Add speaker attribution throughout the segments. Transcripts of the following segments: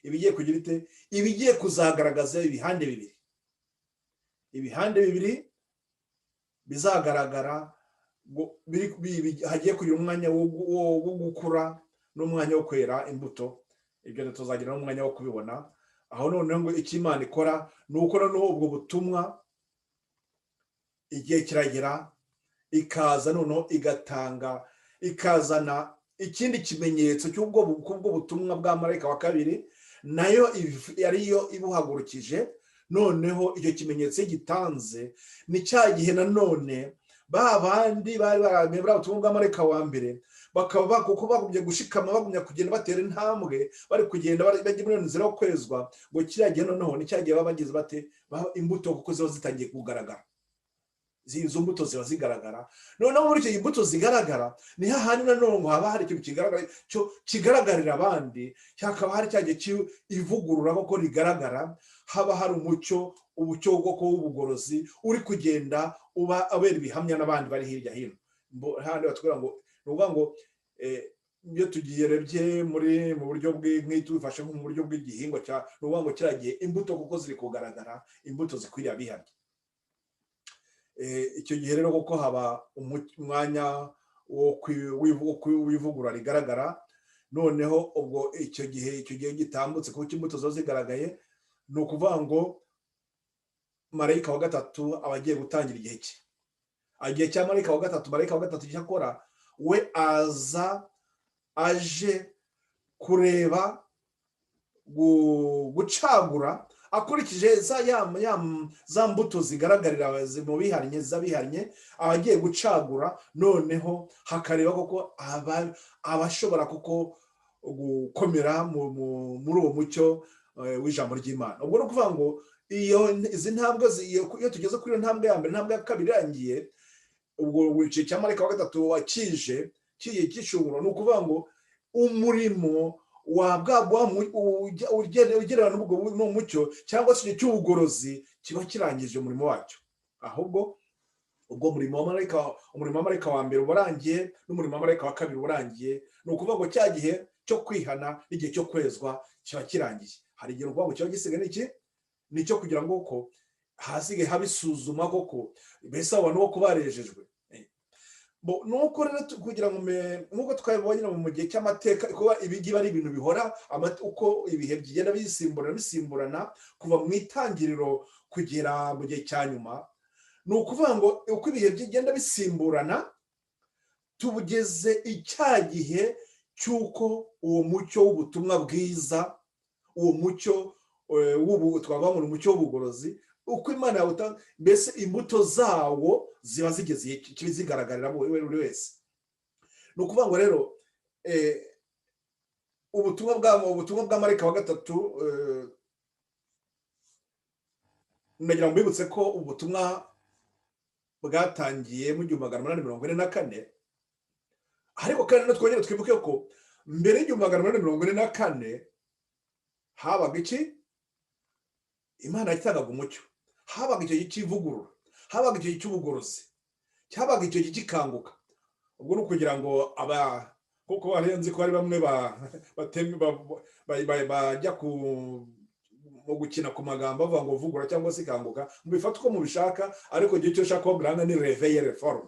Speaker 1: ibigiye kugira ite, ibigiye kuzagaragaza ibihande bibiri bizagaragara, hagiye kugira umwanya wo gukura n'umwanya wo kwera imbuto. Ibyo tuzagira n'umwanya wo kubibona. Aho noneho ngo icyo Imana ikora ni uko noneho ubwo butumwa igihe kiragera ikaza noneho ikazana ikindi kimenyetso cy'ubwo butumwa bwa marayika wa kabiri, nayo ariyo ibuhagurukije. Noneho icyo kimenyetso gitanze ni cya gihe nanone ba bandi bari baramenye bwa butumwa bwa marayika wa mbere bakaba kuko bagumye gushikama, bagumye kugenda batera intambwe, bari kugenda bajya muri nzira yo kwezwa, ngo kiriya gihe noneho ni cya gihe baba bagize bate imbuto, kuko ziba zitangiye kugaragara. Izo mbuto ziba zigaragara. Noneho muri icyo imbuto zigaragara ni hahandi nanone haba hari ikintu kigaragarira abandi, hakaba hari cya gihe ivugurura koko rigaragara, haba hari umucyo w'ubugorozi uri kugenda uba abera ibihamya n'abandi bari hirya hino. Handi batubwira ngo ni ukuvuga ngo iyo tugirebye mu buryo tubifashe mu buryo bw'igihingwa, ni ukuvuga ngo kiriya gihe imbuto kuko ziri kugaragara, imbuto zikwiriye abihamya. Icyo gihe rero kuko haba umwanya w'ivugurura rigaragara. Noneho ubwo icyo gihe gitambutse kuko imbuto zo zigaragaye, ni ukuvuga ngo marayika wa gatatu aba agiye gutangira igihe cye. Igihe cya marayika wa gatatu icyo akora, we aje kureba, gucagura akurikije za mbuto zigaragarira mu bihannye, abagiye gucagura. Noneho hakareba koko abashobora kuko gukomera muri uwo mucyo w'ijambo ry'Imana. Ubwo ni ukuvuga ngo izi ntambwe iyo tugeze kuri iyo ntambwe ya mbere, intambwe ya kabiri irangiye, ubwo wicaye cya marayika wa gatatu wakije cy'ishunguro, ni ukuvuga ngo umurimo ugererana n'umucyo cyangwa se cy'ubugorozi kiba kirangije umurimo wacyo. Ahubwo ubwo umurimo wa marayika wa mbere urangiye n'umurimo wa marayika wa kabiri urangiye, ni ukuvuga ngo cya gihe cyo kwihana n'igihe cyo kwezwa kiba kirangiye. Hari igihe ukuvuga ngo kiba gisigaye n'iki, ni icyo kugira ngo uko hasigaye habisuzuma koko mbese abantu bo kubarejejwe. Nuko rero kugira ngo nk'uko twabibonye mu gihe cy'amateka, kuba ibigiye ari ibintu bihora, uko ibihe bigenda bisimburana kuva mu itangiriro kugera mu gihe cya nyuma, ni ukuvuga ngo uko ibihe bigenda bisimburana, tugeze icya gihe cy'uko uwo mucyo w'ubutumwa bwiza, uwo mucyo twavuga ngo ni umucyo w'ubugorozi, uko Imana yawutanga, mbese imbuto zawo ziba zigeze kiba zigaragarira buri wese. Ni ukuvuga ngo rero ubutumwa bwa marayika wa gatatu, nagira ngo mbibutse ko ubutumwa bwatangiye mu 1844, ariko kandi twongere twibuke ko mbere y'1844 habaga iki? Imana yatangaga umucyo, habaga icyo cy'ivugurura, habaga icyo cy'ubugorozi, cyabaga icyo gikanguka. Ubwo ni ukugira ngo kuko barenze ko ari bamwe bajya mu gukina ku magambo bavuga ngo vugura cyangwa se kanguka, mubifata uko mubishaka, ariko igihe cyo ushaka kuvuga ni réveil réforme,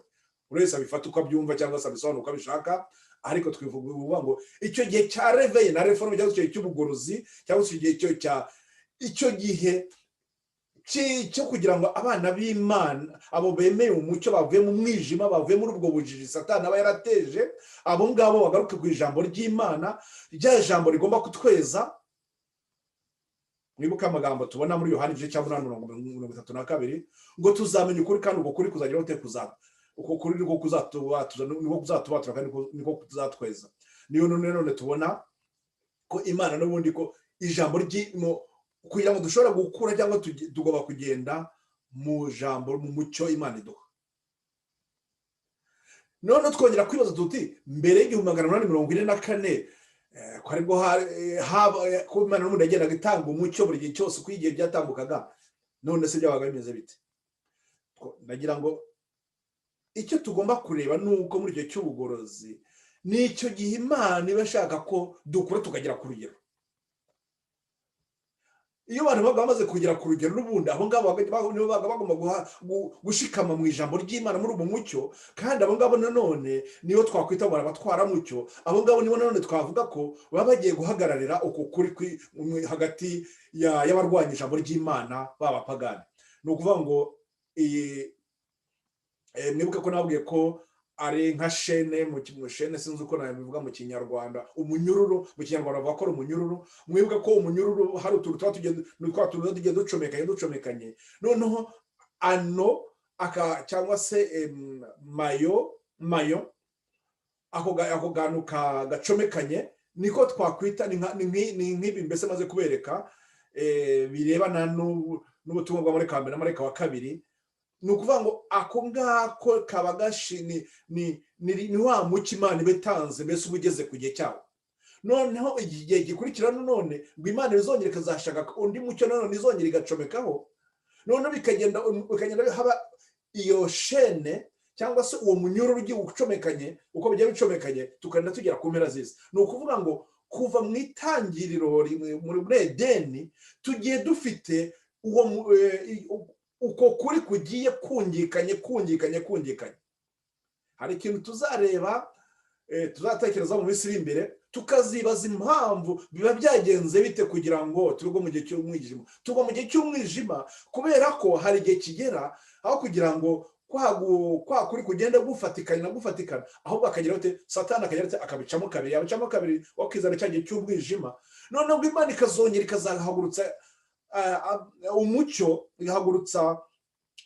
Speaker 1: buri wese abifata uko abyumva cyangwa se abisobanura uko abishaka. Ariko twivuga ngo icyo gihe cya réveil na réforme cyangwa icyo cy'ubugorozi, cyangwa se icyo gihe cyo kugira ngo abana b'Imana, abo bemeye umucyo, bavuye mu mwijima, bavuye muri ubwo bujiji Satani aba yarateje, abo ngabo bagaruke ku ijambo ry'Imana, rya jambo rigomba kutweza. Mwibuka amagambo tubona muri Yohana igice cya 8:32 ngo tuzamenye ukuri, kandi ubwo kuri kuzagira gute uko kuri niko kuzatubatura kandi niko kuzatweza. Niyo none tubona ko Imana n'ubundi ko ijambo ry'imo kugira ngo dushobora gukura cyangwa tugomba kugenda mu jambo, mu mucyo Imana iduha. None twongera kwibaza tuti mbere y'1844 ko aribwo ko Imana n'ubundi yagendaga itanga umucyo buri gihe cyose uko igihe byatambukaga, none se byabaga bimeze bite? Ndagira ngo icyo tugomba kureba nuko muri icyo cy'ubugorozi nicyo gihe Imana iba ishaka ko dukura tukagera ku rugero. iyo abantu baga bamaze kugera ku rugero n'ubundi abo ngabo nibo baga bagomba gushikama mu ijambo ry'Imana muri ubu mucyo, kandi abo ngabo nanone niyo twakwita ngo abatwara mucyo. Abo ngabo nibo nanone twavuga ko baba bagiye guhagararira uko kuri hagati y'abarwanya ijambo ry'Imana b'abapagani. Ni ukuvuga ngo mwibuke ko nabwiye ko ari nka shene mu shene, sinzi uko nabivuga mu Kinyarwanda, umunyururu mu Kinyarwanda bavuga ko ari umunyururu. Mwibuke ko umunyururu hari utuntu tugiye ducomekanye, noneho ano cyangwa se mayo ako ganu gacomekanye niko twakwita ni nk'ibi mbese maze kubereka birebana n'ubutumwa bwa Marayika wa mbere na Marayika wa kabiri. Ni ukuvuga ngo ako ngako kaba ni wa mucyo Imana ibetanze mbese uba ugeze ku gihe cyawo. Noneho igihe gikurikira none ngo Imana izongera ikazashaka undi mucyo nanone izongera igacomekaho, noneho bikagenda haba iyo shene cyangwa se uwo munyururu ugiye ucomekanye, uko bigiye bicomekanye tukagenda tugera ku mpera z'isi. Ni ukuvuga ngo kuva mu itangiriro muri Edeni tugiye dufite uko kuri kugiye kungikanye. Hari ikintu tuzareba tuzatekereza mu minsi iri imbere, tukazibaza impamvu biba byagenze bite kugira ngo turwo mu gihe cy'umwijima. Tuba mu gihe cy'umwijima kubera ko hari igihe kigera aho kugira ngo kwa kuri kugenda gufatikana ahubwo akagira ute Satani akagira akabicamo kabiri wakizana cya gihe cy'umwijima. Noneho ngo Imana ikazongera ikazahagurutsa umucyo, igahagurutsa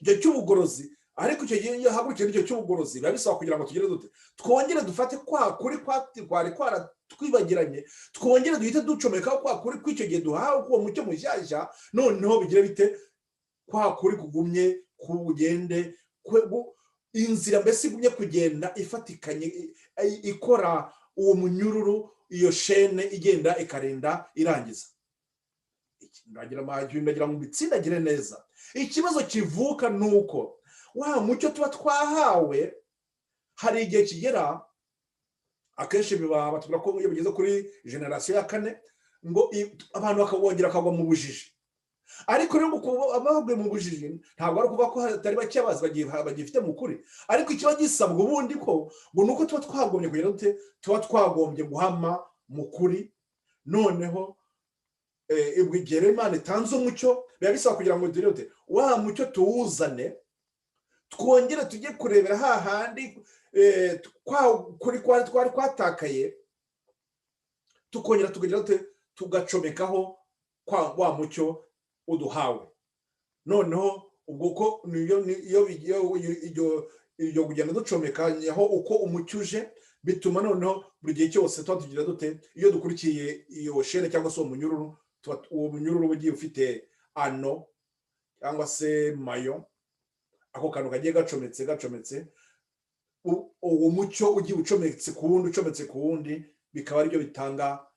Speaker 1: igihe cy'ubugorozi. Ariko icyo gihe hagurukira icyo cy'ubugorozi biba bisaba kugira ngo tugire dute twongere dufate kwa kuri kwari kwaratwibagiranye, twongere duhite ducomeka kwa kuri kw'icyo gihe duhawe uwo mucyo mushyashya. Noneho bigire bite kwa kuri kugumye kugende inzira mbese igumye kugenda ifatikanye ikora uwo munyururu, iyo shene igenda ikarinda irangiza. Ndagira ngo bitsindagire neza. Ikibazo kivuka nuko wa mucyo tuba twahawe hari igihe kigera, akenshi batubwira ko iyo bigeze kuri generasiyo ya 4 ngo abantu bakabongera akagwa mu bujiji. Ariko rero abaguye mu bujiji ntabwo ari kuvuga ko hatari bake bagifite mu kuri, ariko ikiba gisabwa ubundi ko ngo nuko tuba twagombye kugira dute tuba twagombye guhama mu kuri. Noneho igihe Imana itanze umucyo biba bisaba kugira ngo dute wa mucyo tuwuzane, twongere tujye kurebera hahandi kuri twari kwatakaye, tukongera tukagira dute tugacomekaho kwa wa mucyo uduhawe. Noneho ubwo ko iyo kugenda ducomekanyaho uko umucyo uje bituma noneho buri gihe cyose tuba tugira dute iyo dukurikiye iyo shene cyangwa se uwo munyururu ugiye ufite ano cyangwa se mayo, ako kantu kagiye gacometse uwo mucyo ugiye ucometse ku wundi bikaba aribyo bitanga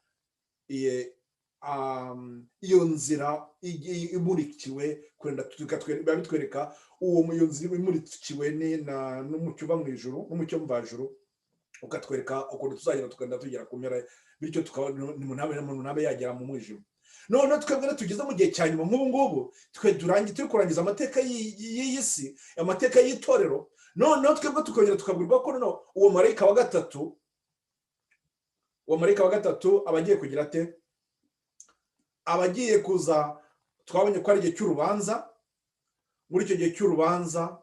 Speaker 1: iyo nzira imurikiwe kwenda bitwereka iyo nzira imurikiwe n'umucyo uva mu ijuru, n'umucyo mvajuru, ukatwereka ukuntu tuzagenda tukagenda tugera ku mpera, bityo umuntu ntabe yagera mu mwijima. None twebwe tugeze mu gihe cya nyuma nk'ubu ngubu turi kurangiza amateka y'iyi si, amateka y'itorero. Noneho twebwe tukongera tukabwirwa ko noneho uwo marayika wa gatatu abagiye kugira ate, abagiye kuza. Twabonye ko ari igihe cy'urubanza. Muri icyo gihe cy'urubanza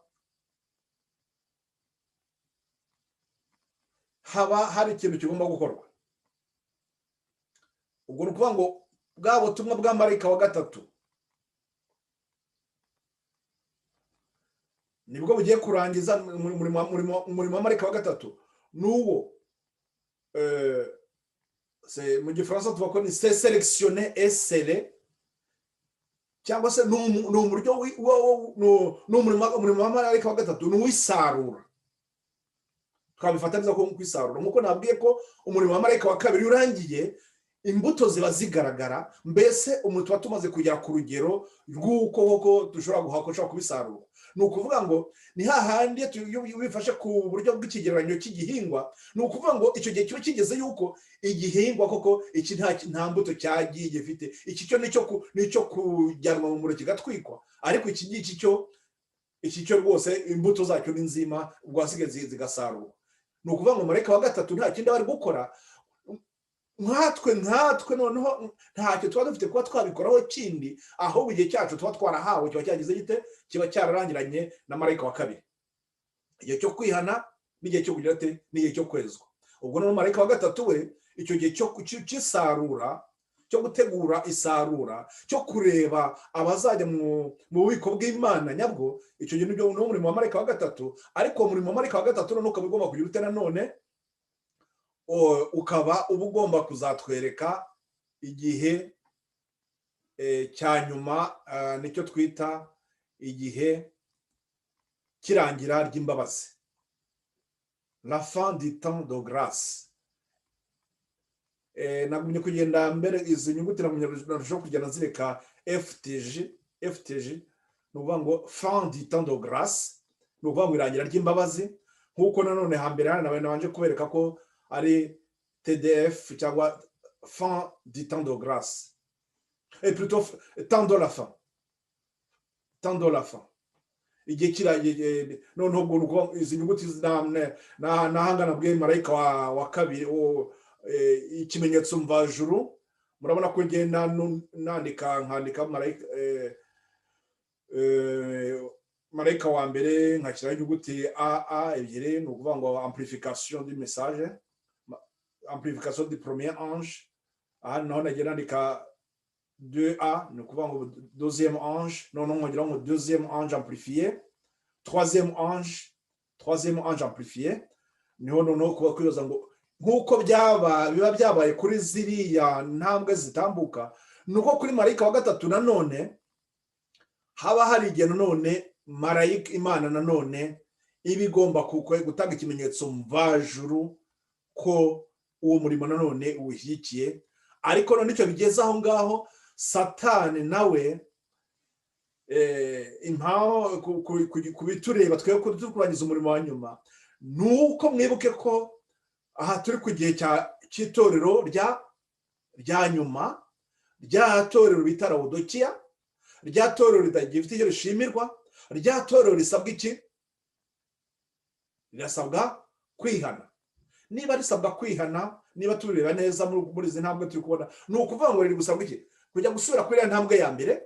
Speaker 1: haba hari ikintu kigomba gukorwa. Ubwo ni ukuvuga ngo bwa butumwa bwa marayika wa gatatu nibwo bugiye kurangiza umurimo wa marayika wa gatatu. N'uwo mu gifaransa tuvuga ko ni sélectionner et sceller, cyangwa se umurimo wa marayika wa gatatu ni uwisarura. Twabifata neza ko kwisarura, nk'uko nabwiye ko umurimo wa marayika wa kabiri urangiye, imbuto ziba zigaragara, mbese umuntu tuba tumaze kugera ku rugero rw'uko dushobora kubisarura. ni ukuvuga ngo ni hahandi iyo wifashe ku buryo bw'ikigereranyo cy'igihingwa, ni ukuvuga ngo icyo gihe kiba kigeze yuko igihingwa koko iki nta mbuto cyagiye gifite, iki cyo nicyo kujyanwa mu muriro kigatwikwa, ariko iki ngiki cyo rwose imbuto zacyo ni nzima, ubwo hasigaye zigasarurwa. ni ukuvuga ngo marayika wa gatatu nta kindi bari gukora, nkatwe noneho ntacyo tuba dufite kuba twabikoraho kindi, ahubwo igihe cyacu tuba twarahawe kiba cyagize gite, kiba cyararangiranye na marayika wa kabiri, igihe cyo kwihana n'igihe cyo kugira ate n'igihe cyo kwezwa. ubwo noneho marayika wa gatatu we icyo gihe cy'isarura, cyo gutegura isarura, cyo kureba abazajya mu bubiko bw'Imana nyabwo, icyo gihe nibyo umurimo wa marayika wa gatatu. ariko umurimo wa marayika wa gatatu noneho ukaba ugomba kugira ute nanone, ukaba uba ugomba kuzatwereka igihe cya nyuma, nicyo twita igihe kirangira ry'imbabazi, la fin du temps de grâce. nagumye kugenda mbere izi nyuguti narushaho kugenda zireka FTG ni ukuvuga ngo fin du temps de grâce, ni ukuvuga ngo irangira ry'imbabazi, nk'uko nanone hambere hano nabanje kubereka ko ari TDF cyangwa fin du temps de grâce, et plutôt temps de la fin, igihe kirangiye. noneho ubwo izi nyuguti nahangana bwe marayika wa kabiri, ikimenyetso mvajuru, murabona ko ngenda nkandika marayika wa mbere nkashyiraho inyuguti AA ebyiri, ni ukuvuga ngo amplification du message, amplification du premier ange. aha naho nagira nandika 2A, ni ukuvuga ngo deuxième ange, noneho nkongeraho ngo deuxième ange amplifié, troisième ange amplifié. niho noneho kuba kwibaza ngo nk'uko biba byabaye kuri ziriya ntambwe zitambuka, nuko kuri marayika wa gatatu nanone haba hari igihe nanone marayika Imana nanone iba igomba gutanga ikimenyetso mvajuru ko uwo murimo nanone uwushyigikiye. ariko none icyo bigeze aho ngaho, Satani nawe impamvu kubitureba twebwe ko turi kurangiza umurimo wa nyuma, nuko mwibuke ko aha turi ku gihe cy'itorero rya nyuma, rya torero bita Lawodikiya, rya torero ridafite icyo rishimirwa, rya torero risabwa iki? Rirasabwa kwihana. niba risabwa kwihana, niba tureba neza muri izi ntambwe turi kubona, ni ukuvuga ngo riri gusabwa iki? Kujya gusubira kuri ya ntambwe ya mbere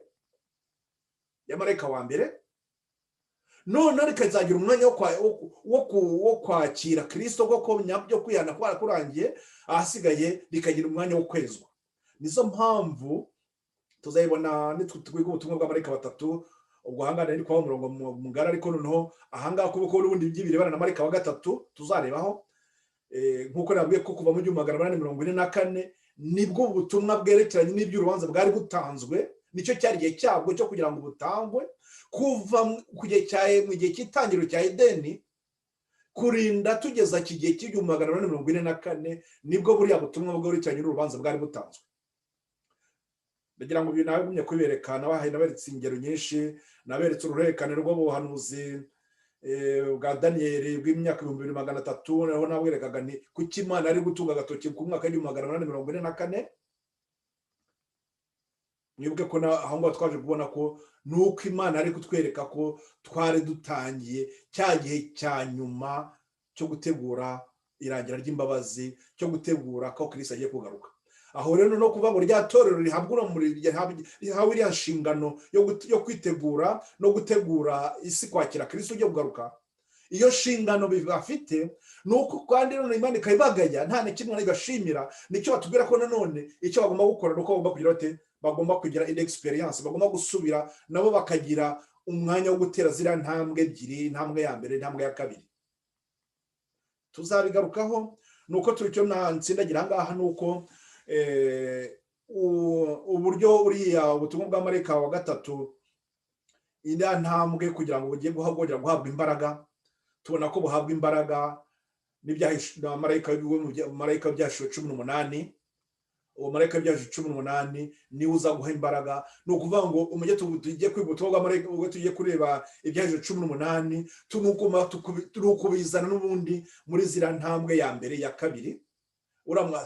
Speaker 1: ya marayika wa mbere, none rikazagira umwanya wo kwakira Kristo, kuko nyabyo kwihana kwa kurangiye, ahasigaye rikagira umwanya wo kwezwa. nizo mpamvu tuzayibona nitwiga ubutumwa bwa marayika batatu. ubwo ahangana ni kwa umurongo mugari, ariko noneho ahangaha kuko n'ubundi by'ibirebana na marayika wa gatatu tuzarebaho, nk'uko nabwiye ko kuva mu 1844 nibwo ubutumwa bwerekeranye n'iby'urubanza bwari butanzwe. nicyo cyari igihe cyabwo cyo kugira ngo butangwe, kuva mu gihe cy'itangiriro cya Edeni kurinda tugeza kigihe cy'1844 nibwo buriya butumwa bwerekeranye n'urubanza bwari butanzwe. ndagira ngo ibintu nabigumye kubibereka, naberetse ingero nyinshi, naberetse uruhererekane rw'ubuhanuzi bwa Daniyeli bw'imyaka 2300, naho nabwerekaga ni kuki Imana ari gutunga agatoki ku mwaka w'1844. mwibuke ko aho ngaho twaje kubona ko nuko Imana ari kutwereka ko twari dutangiye cya gihe cya nyuma cyo gutegura irangira ry'imbabazi, cyo gutegura ko Kristo agiye kugaruka. aho rero no kuvuga ngo rya torero rihabwa rihawe iriya nshingano yo kwitegura no gutegura isi kwakira Kristo ugiye kugaruka. iyo nshingano bafite nuko kandi none Imana ikayibagaya, nta na kimwe igashimira. nicyo batubwira ko nanone icyo bagomba gukora nuko bagomba kugira bate, bagomba kugira indi experience, bagomba gusubira nabo bakagira umwanya wo gutera ziriya ntambwe ebyiri, intambwe ya mbere, intambwe ya kabiri. tuzabigarukaho. nuko turicyo nsindagira ngaha, nuko uburyo uriya ubutumwa bwa marayika wa gatatu, iriya ntambwe kugira ngo bugiye guhabwa imbaraga, tubona ko buhabwa imbaraga marayika byashiwe 18. uwo marayika w'ibyaje 18 niwe uza guha imbaraga. Ni ukuvuga ngo umujye tugiye kwiga ubutumwa bw'amarayika, ubwo tugiye kureba ibyaje 18 turukubizana n'ubundi muri zira ntambwe ya mbere ya kabiri.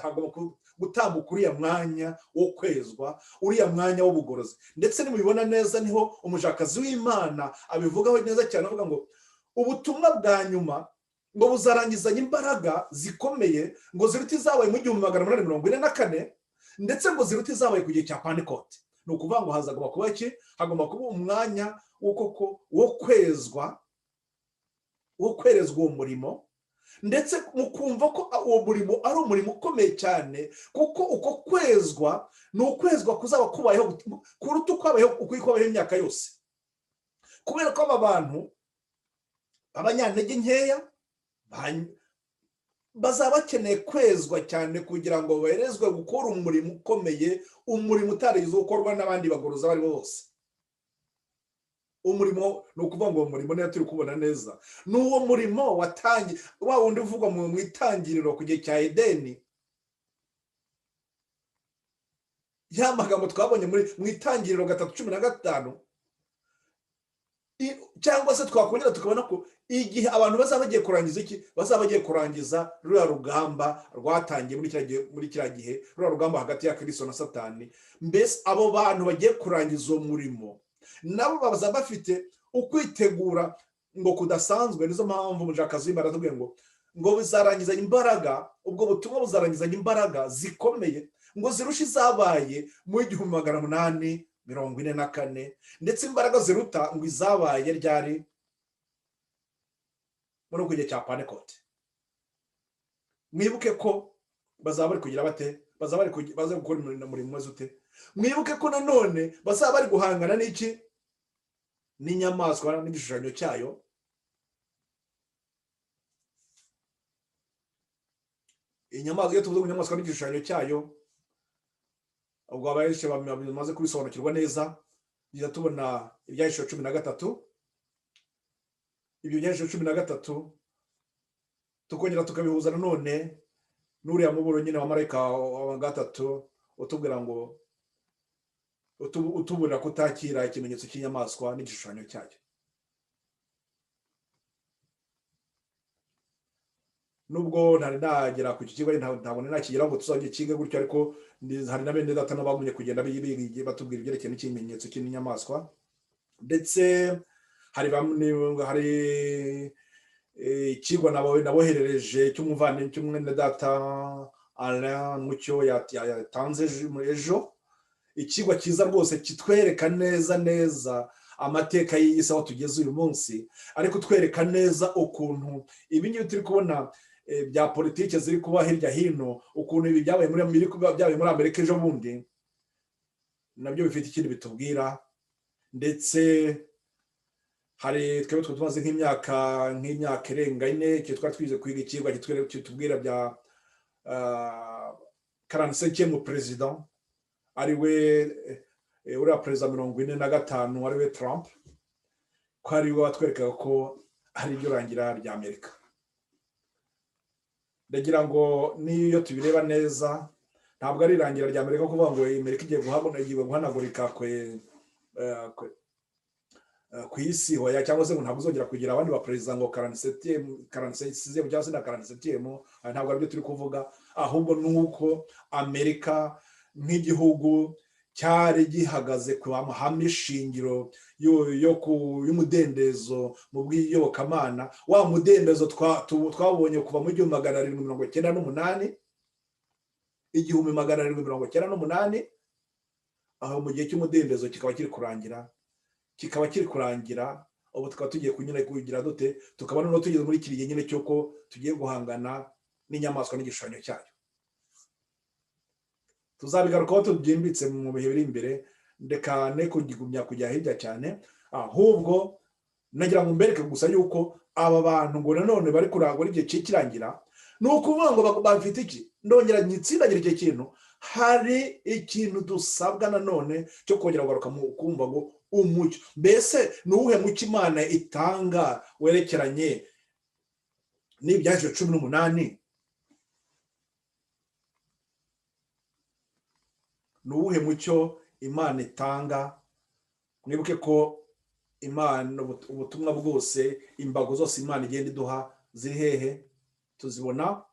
Speaker 1: Hagomba gutambuka uriya mwanya wo kwezwa, uriya mwanya w'ubugorozi. Ndetse nimubibona neza niho umujakazi w'Imana abivugaho neza cyane, avuga ngo ubutumwa bwa nyuma ngo buzarangizanya imbaraga zikomeye, ngo ziruta izabaye mu 1844, ndetse ngo ziruta izabaye ku gihe cya Pentecote. Ni ukuvuga ngo hazagomba kuba iki? Hagomba kuba umwanya wo kwezwa, wo kwerezwa uwo murimo, ndetse mukumva ko uwo murimo ari umurimo ukomeye cyane, kuko uko kwezwa ni ukwezwa kuzaba kubayeho kuruta uko imyaka yose. Kubera ko aba bantu abanyantege nkeya bazaba bakeneye kwezwa cyane kugira ngo berezwe gukora umurimo ukomeye, umurimo utarigeze gukorwa n'abandi bagorozi abo ari bo bose. Umurimo ni ukuvuga ngo umurimo niyo turi kubona neza ni uwo murimo watangiye, wa wundi uvugwa mu itangiriro ku gihe cya Edeni. Ya magambo twabonye mu itangiriro 3:15, cyangwa se twakongera tukabona ko igihe abantu bazaba bagiye kurangiza iki? Bazaba bagiye kurangiza ruriya rugamba rwatangiye muri kiriya gihe, ruriya rugamba hagati ya Kristo na Satani. Mbese abo bantu bagiye kurangiza uwo murimo nabo bazaba bafite ukwitegura ngo kudasanzwe. Nizo mpamvu umujakazi w'Imana atubwiye ngo bizarangizanya imbaraga, ubwo butumwa buzarangizanya imbaraga zikomeye, ngo zirushe izabaye mu 1844, ndetse imbaraga ziruta ngo izabaye ryari muri ku gihe cya Pentecote. Mwibuke ko bazaba bari kugira bate? Bazaba gukora umurimo umeze ute? Mwibuke ko nanone bazaba bari guhangana n'iki? N'inyamaswa n'igishushanyo cyayo. Inyamaswa, iyo tuvuze ku nyamaswa n'igishushanyo cyayo, ubwo abayishe bamaze kubisobanukirwa neza, bijya tubona ibyahishuwe 13. Ibyo byahishuwe 13 tukongera tukabihuza nanone n'uriya muburo nyine wa marayika wa gatatu utubwira ngo utuburira kutakira ikimenyetso cy'inyamaswa n'igishushanyo cyayo. Nubwo ntari nagera ku kigo ntabwo nakigera ngo tuzajye kiga gutyo, ariko hari na bene data n'abagumye kugenda bigiye batubwira ibyerekeye n'ikimenyetso cy'inyamaswa. Ndetse hari ikigwa naboherereje cy'umwene data Alain Mucyo yatanze ejo, ikigwa cyiza rwose kitwereka neza amateka y'isi aho tugeze uyu munsi, ariko twereka neza ukuntu ibi ngibi turi kubona bya politike ziri kuba hirya hino, ukuntu ibi byabaye muri Amerika ejo bundi, nabyo bifite ikindi bitubwira. Ndetse hari twebwe tumaze nk'imyaka irenga 4 twari twize kwiga ikigwa kitubwira bya 45e president, ari we uriya perezida 45 ari we Trump, ko ari we watwerekaga ko ari ryo rangira rya Amerika. Ndagira ngo niyo tubireba neza, ntabwo ari irangira rya Amerika kuvuga ngo Amerika igiye guhanagurika ku isi hoya, cyangwa se ngo ntabwo uzongera kugira abandi ba president ngo 47 cyangwa se na 47, ntabwo aribyo turi kuvuga. Ahubwo nuko Amerika nk'igihugu cyari gihagaze ku mahame shingiro y'umudendezo mu bw'iyobokamana, wa mudendezo twabonye kuva mu 1798, 1798, aho mu gihe cy'umudendezo kikaba kiri kurangira, ubu tukaba tugiye kugira dute, tukaba noneho tugeze muri kiriye nyine cyuko tugiye guhangana n'inyamaswa n'igishushanyo cyayo. Tuzabigarukaho tubyimbitse mu bihe biri imbere, ndeka ne kugigumya kujya hirya cyane, ahubwo nagira ngo mbereke gusa yuko aba bantu ngo nanone bari kurangwa igihe kirangira, nukuvuga ngo bafite iki? Ndongera nyitsindagira icyo kintu, hari ikintu dusabwa nanone cyo kongera kugaruka mu kumva ngo umucyo. Mbese nuwuhe mucyo Imana itanga werekeranye n'ibyaje 18? ni uwuhe mucyo imana itanga. Mwibuke ko imana ubutumwa bwose, imbago zose imana igenda iduha ziri hehe? Tuzibona,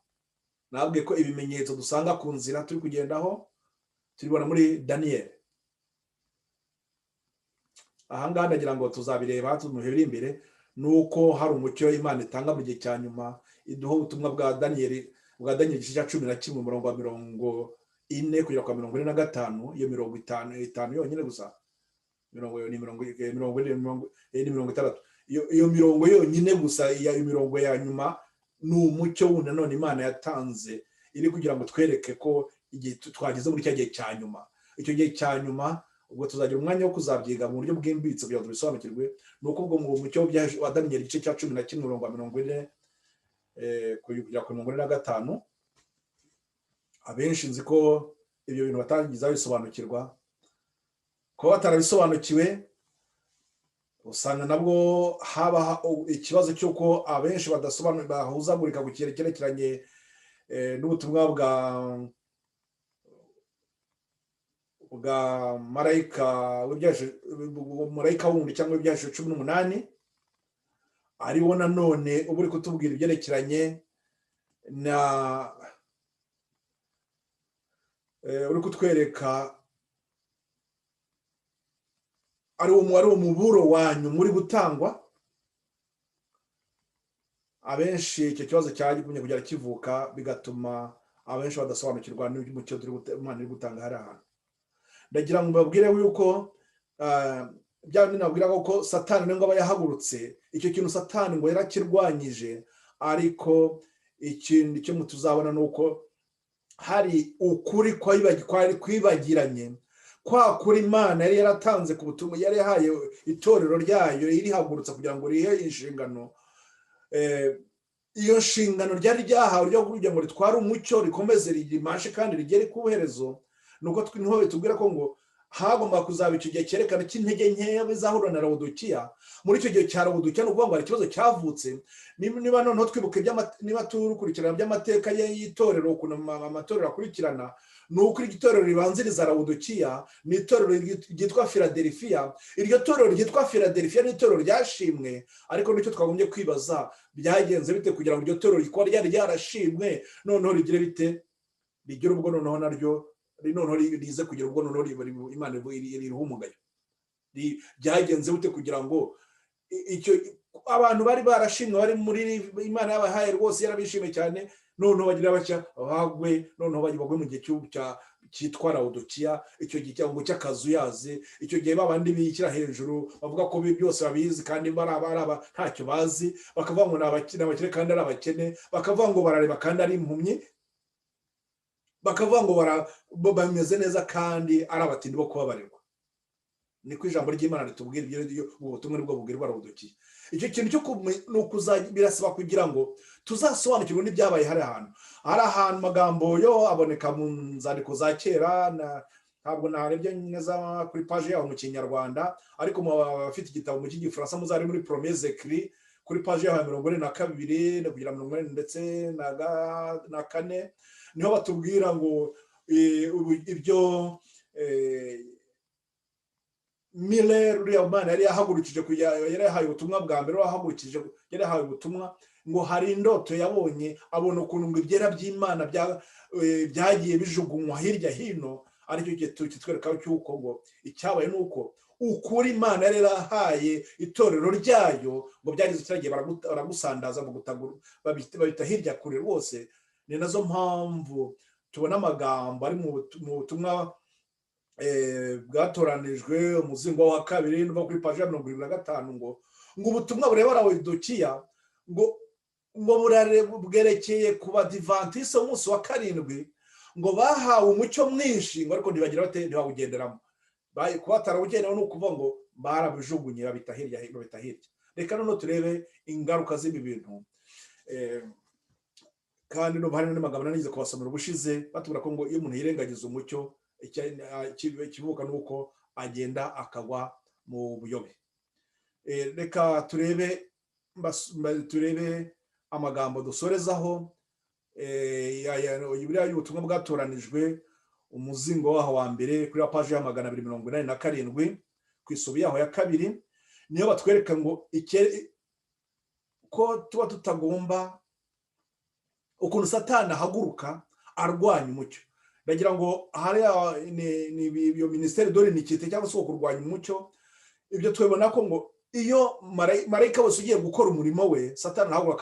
Speaker 1: nabwiye ko ibimenyetso dusanga ku nzira turi kugendaho turibona muri Daniyeli. Ahangaha ndagira ngo tuzabireba tumuhere imbere, nuko hari umucyo imana itanga mu gihe cya nyuma, iduha ubutumwa bwa Daniyeli igice cya 11 umurongo wa 40 kugera kwa 45, iyo 50 yonyine gusa, mirongo itandatu, iyo mirongo yonyine gusa, iyo mirongo ya nyuma ni umucyo wundi nanone imana yatanze, iri kugira ngo twereke ko igihe twageze muri cya gihe cya nyuma. Icyo gihe cya nyuma ubwo tuzagira umwanya wo kuzabyiga mu buryo bwimbitse kugira ngo tubisobanukirwe. Nuko ubwo mu mucyo wa Daniyeli igice cya 11 umurongo wa 40 kugera ku 45, abenshi nzi ko ibyo bintu batagize bisobanukirwa, ko batarabisobanukiwe, usanga nabwo haba ikibazo cy'uko abenshi badasobanura, bahuzagurika ku cyerekeranye n'ubutumwa bwa marayika wundi cyangwa ibyahishwe 18, ariwo nanone uba uri kutubwira ibyerekeranye na uri kutwereka ari umuburo wanyu muri gutangwa. Abenshi icyo kibazo cyagumye kugera kivuka, bigatuma abenshi badasobanukirwa n'umucyo Imana iri gutanga hari ahantu. Ndagira ngo mbabwire yuko byaba ninabwira ko Satani ngo aba yahagurutse, icyo kintu Satani ngo yarakirwanyije, ariko ikindi cyo mutuzabona nuko hari ukuri kwibagiranye, kwa kuri Imana yari yaratanze ku butumwa, yari yahaye itorero ryayo irihagurutsa kugira ngo rihe inshingano. Iyo nshingano ryari ryahawe ryo kugira ngo ritware umucyo, rikomeze rimashe kandi rigere ku iherezo. Nuko niho bitubwira ko ngo hagomba kuzaba icyo gihe cyerekana cy'intege nkeya bizahura na Lawodikiya. Muri icyo gihe cya Lawodikiya ni ukuvuga ngo hari ikibazo cyavutse. Niba noneho twibuke niba turukurikirana by'amateka y'itorero, ukuntu amatorero akurikirana, ni uko itorero ribanziriza Lawodikiya ni itorero ryitwa Filadelifiya. Iryo torero ryitwa Filadelifiya ni itorero ryashimwe, ariko nicyo twagombye kwibaza, byagenze bite kugira ngo iryo torero rikora ryari ryarashimwe noneho rigire bite, rigire ubwo noneho naryo noneho rize kugira ubwo noneho Imana iriho umugayo. Byagenze bite kugira ngo icyo abantu bari barashimwe, bari muri Imana yabahaye rwose yarabishimye cyane, noneho bagira bacya bagwe, noneho bagwe mu gihe cyitwa Lawodikiya, icyo gihe cyangwa cy'akazuyaze. Icyo gihe babandi bikira hejuru bavuga ko byose babizi kandi baraba ntacyo bazi, bakavuga ngo n'abakene kandi ari abakene, bakavuga ngo barareba kandi ari impumyi, bakavuga ngo bameze neza kandi ari abatindi bo kubabarirwa. Niko ijambo ry'Imana ritubwira ibyo ubutumwa nibwo bubwirwa Lawodikiya. Icyo kintu cyo birasaba kugira ngo tuzasobanukirwe n'ibyabaye hari ahantu magambo yo aboneka mu nzandiko za kera, ntabwo narebye neza kuri page yaho mu Kinyarwanda, ariko mu bafite igitabo mu Gifaransa muzari muri Premiers Écrits kuri page yaho 42 kugira 40 ndetse na 4, niho batubwira ngo ibyo Miller uriya Mana yari yahagurukije yari yahaye ubutumwa bwa mbere, yari yahaye ubutumwa ngo hari indoto yabonye, abona ukuntu ngo ibyera by'Imana byagiye bijugunywa hirya hino. Aricyo gihe kitwereka cy'uko ngo icyabaye nuko ukuri Imana yari yarahaye itorero ryayo ngo byageze kiragiye baragusandaza ngo babita hirya kure rwose. Ni nazo mpamvu tubona amagambo ari mu butumwa bwatoranijwe umuzingo wa kabiri no kuri page 25 ngo ubutumwa bureba Lawodikiya ngo bwerekeye ku Badivantiste umunsi wa 7 ngo bahawe umucyo mwinshi, ngo ariko ntibagira bate ntibawugenderamo, kuba tarawugenderaho ni ukuvuga ngo barabijugunye babita hirya. Reka noneho turebe ingaruka z'ibi bintu, kandi no hari n'amagambo nanize kubasomera ubushize batubwira ko ngo iyo umuntu yirengagiza umucyo ikivuka nuko agenda akagwa mu buyobe. Reka turebe amagambo dusorezaho buriya y'ubutumwa bwatoranijwe umuzingo waho wa mbere kuri paji ya 287 ku isobi yaho ya kabiri, niyo batwereka ngo ko tuba tutagomba ukuntu Satani ahaguruka arwanya umucyo. Ndagira ngo hari iyo ministeri dore nikite cyangwa se kurwanya umucyo, ibyo twebona ko ngo iyo marayika wese ugiye gukora umurimo we Satani ahaguruka